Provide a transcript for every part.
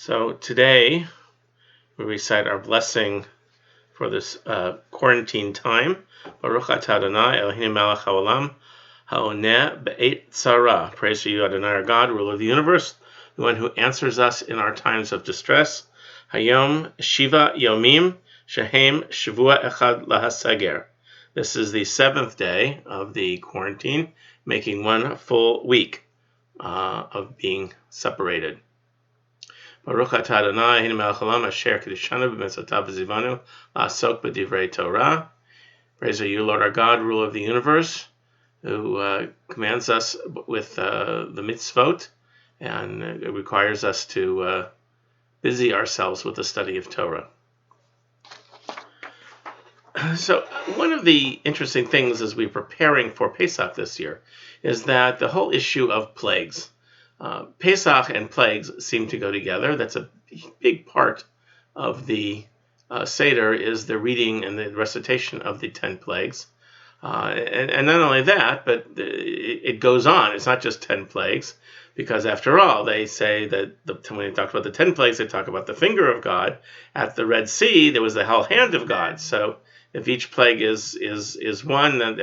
So today we recite our blessing for this quarantine time. Baruch atah Adonai Eloheinu melech haolam haoneh be'et tzara. Praise to you, Adonai, our God, ruler of the universe, the one who answers us in our times of distress. Hayom Shiva Yomim Shehem Shavua Echad Lahaseger. This is the seventh day of the quarantine, making one full week of being separated. Baruch atah Adonai Eloheinu melech haolam asher kiddushanu b'mitzotav v'zivanu la'asok b'divrei Torah. Praise to you, Lord our God, ruler of the universe, who commands us with the mitzvot, and it requires us to busy ourselves with the study of Torah. So one of the interesting things as we're preparing for Pesach this year is that the whole issue of plagues. Pesach and plagues seem to go together. That's a big part of the Seder, is the reading and the recitation of the 10 plagues. And not only that, but it goes on. It's not just 10 plagues, because after all, they say that when they talk about the 10 plagues, they talk about the finger of God. At the Red Sea, there was the whole hand of God. So if each plague is one, and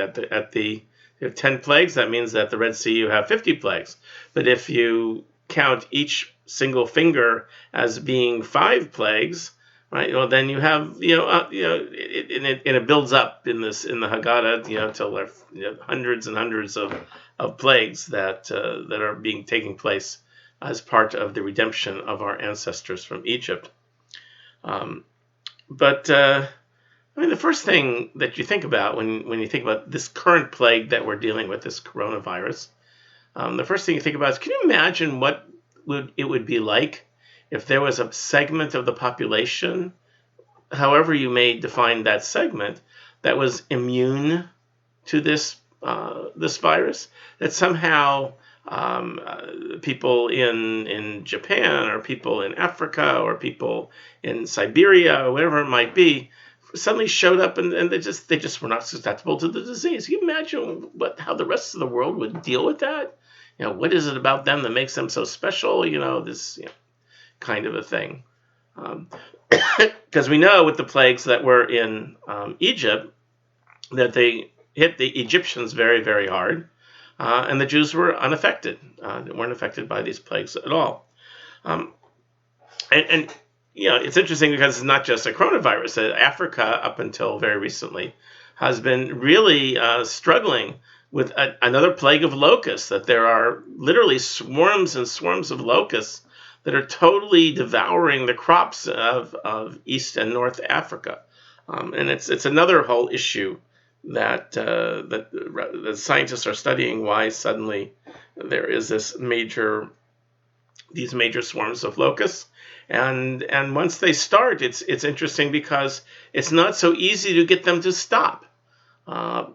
you have 10 plagues, that means that the Red Sea you have 50 plagues. But if you count each single finger as being 5 plagues, right? Well, then you have it builds up in the Haggadah, till there are hundreds and hundreds of plagues that are taking place as part of the redemption of our ancestors from Egypt. The first thing that you think about when you think about this current plague that we're dealing with, this coronavirus, the first thing you think about is, can you imagine what it would be like if there was a segment of the population, however you may define that segment, that was immune to this virus, that somehow people in Japan, or people in Africa, or people in Siberia, or whatever it might be, suddenly showed up and they just were not susceptible to the disease. Can you imagine how the rest of the world would deal with that? What is it about them that makes them so special? This kind of a thing. Because we know with the plagues that were in Egypt, that they hit the Egyptians very, very hard, and the Jews were unaffected. They weren't affected by these plagues at all. It's interesting because it's not just a coronavirus. Africa, up until very recently, has been really struggling with another plague of locusts, that there are literally swarms and swarms of locusts that are totally devouring the crops of East and North Africa. And it's another whole issue that the scientists are studying, why suddenly there is these major swarms of locusts. And once they start, it's interesting because it's not so easy to get them to stop.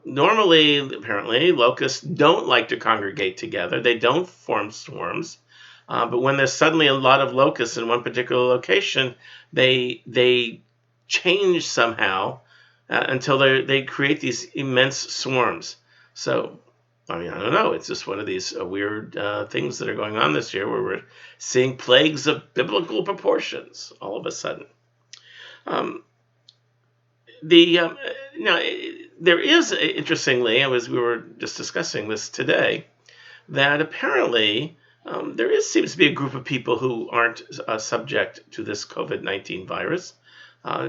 Normally, apparently, locusts don't like to congregate together. They don't form swarms. But when there's suddenly a lot of locusts in one particular location, they change somehow until they create these immense swarms. So, I don't know. It's just one of these weird things that are going on this year, where we're seeing plagues of biblical proportions all of a sudden. There is, interestingly, we were just discussing this today, that apparently there seems to be a group of people who aren't subject to this COVID-19 virus.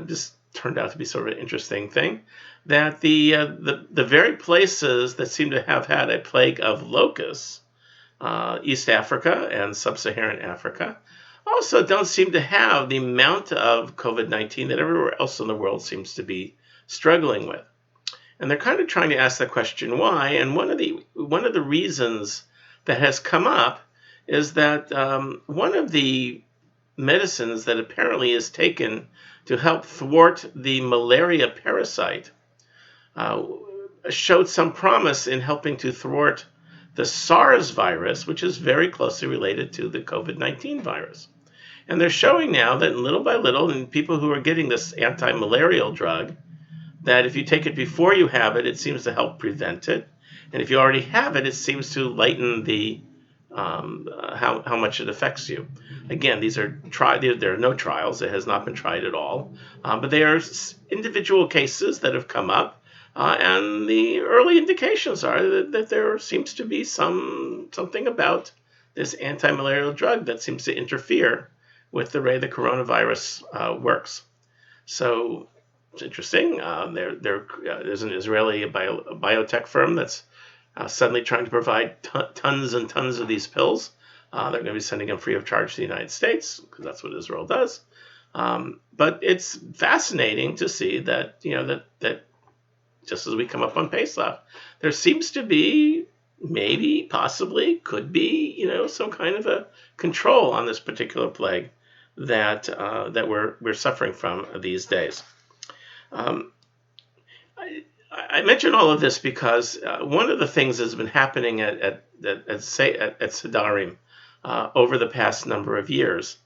This turned out to be sort of an interesting thing, that the very places that seem to have had a plague of locusts, East Africa and Sub-Saharan Africa, also don't seem to have the amount of COVID-19 that everywhere else in the world seems to be struggling with. And they're kind of trying to ask the question why. And one of the reasons that has come up is that one of the medicines that apparently is taken to help thwart the malaria parasite showed some promise in helping to thwart the SARS virus, which is very closely related to the COVID-19 virus. And they're showing now that little by little, in people who are getting this anti-malarial drug, that if you take it before you have it, it seems to help prevent it. And if you already have it, it seems to lighten the how much it affects you. Again, these are there are no trials. It has not been tried at all, but they are individual cases that have come up, and the early indications are that there seems to be something about this anti-malarial drug that seems to interfere with the way the coronavirus works. So it's interesting. There's an Israeli biotech firm that's suddenly trying to provide tons and tons of these pills. They're going to be sending them free of charge to the United States because that's what Israel does. But it's fascinating to see that that just as we come up on Pesach, there seems to be maybe, possibly, could be some kind of a control on this particular plague that we're suffering from these days. I mention all of this because one of the things that's been happening at Sidarim over the past number of years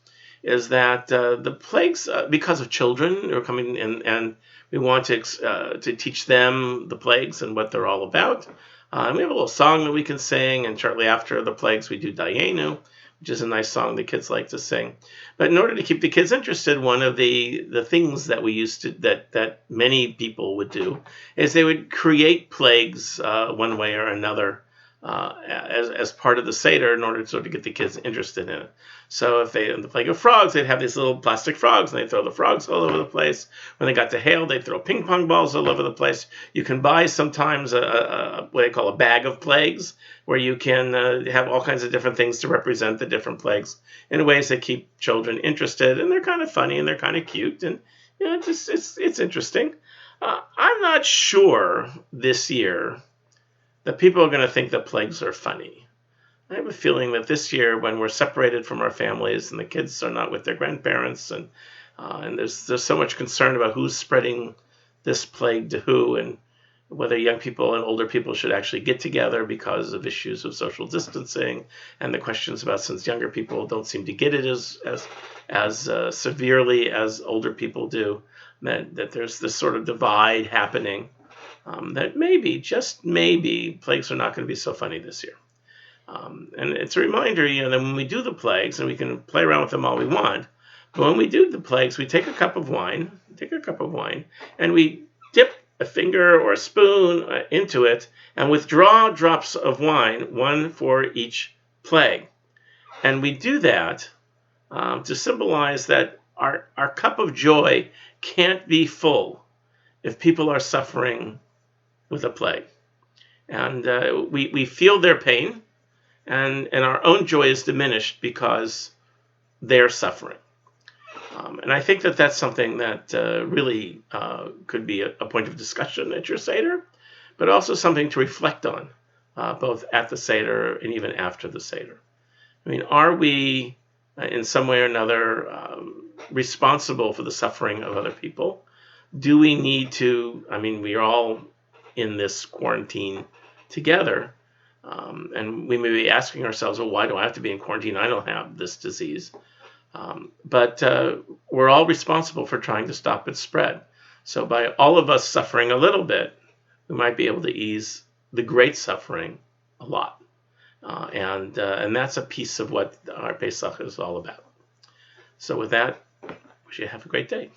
is that the plagues, because of children who are coming in, and we want to teach them the plagues and what they're all about. We have a little song that we can sing, and shortly after the plagues, we do Dayenu, which is a nice song the kids like to sing. But in order to keep the kids interested, one of the things that we used to that many people would do is they would create plagues one way or another as part of the Seder in order to sort of get the kids interested in it. So if in the plague of frogs, they'd have these little plastic frogs, and they'd throw the frogs all over the place. When they got to hail, they'd throw ping pong balls all over the place. You can buy sometimes what they call a bag of plagues, where you can have all kinds of different things to represent the different plagues in ways that keep children interested, and they're kind of funny and they're kind of cute, and it's interesting. I'm not sure this year that people are going to think that plagues are funny. I have a feeling that this year, when we're separated from our families and the kids are not with their grandparents, and there's so much concern about who's spreading this plague to who, and whether young people and older people should actually get together because of issues of social distancing, and the questions about, since younger people don't seem to get it as severely as older people do, that there's this sort of divide happening. That maybe, just maybe, plagues are not going to be so funny this year. And it's a reminder, that when we do the plagues, and we can play around with them all we want, but when we do the plagues, we take a cup of wine, and we dip a finger or a spoon into it, and withdraw drops of wine, one for each plague. And we do that to symbolize that our cup of joy can't be full if people are suffering with a plague. And we feel their pain, and our own joy is diminished because they're suffering. And I think that that's something that really could be a point of discussion at your Seder, but also something to reflect on, both at the Seder and even after the Seder. I mean, are we, in some way or another, responsible for the suffering of other people? Do we need to, we are all in this quarantine together, and we may be asking ourselves, well, why do I have to be in quarantine? I don't have this disease. But we're all responsible for trying to stop its spread. So by all of us suffering a little bit, we might be able to ease the great suffering a lot. And that's a piece of what our Pesach is all about. So with that, wish you have a great day.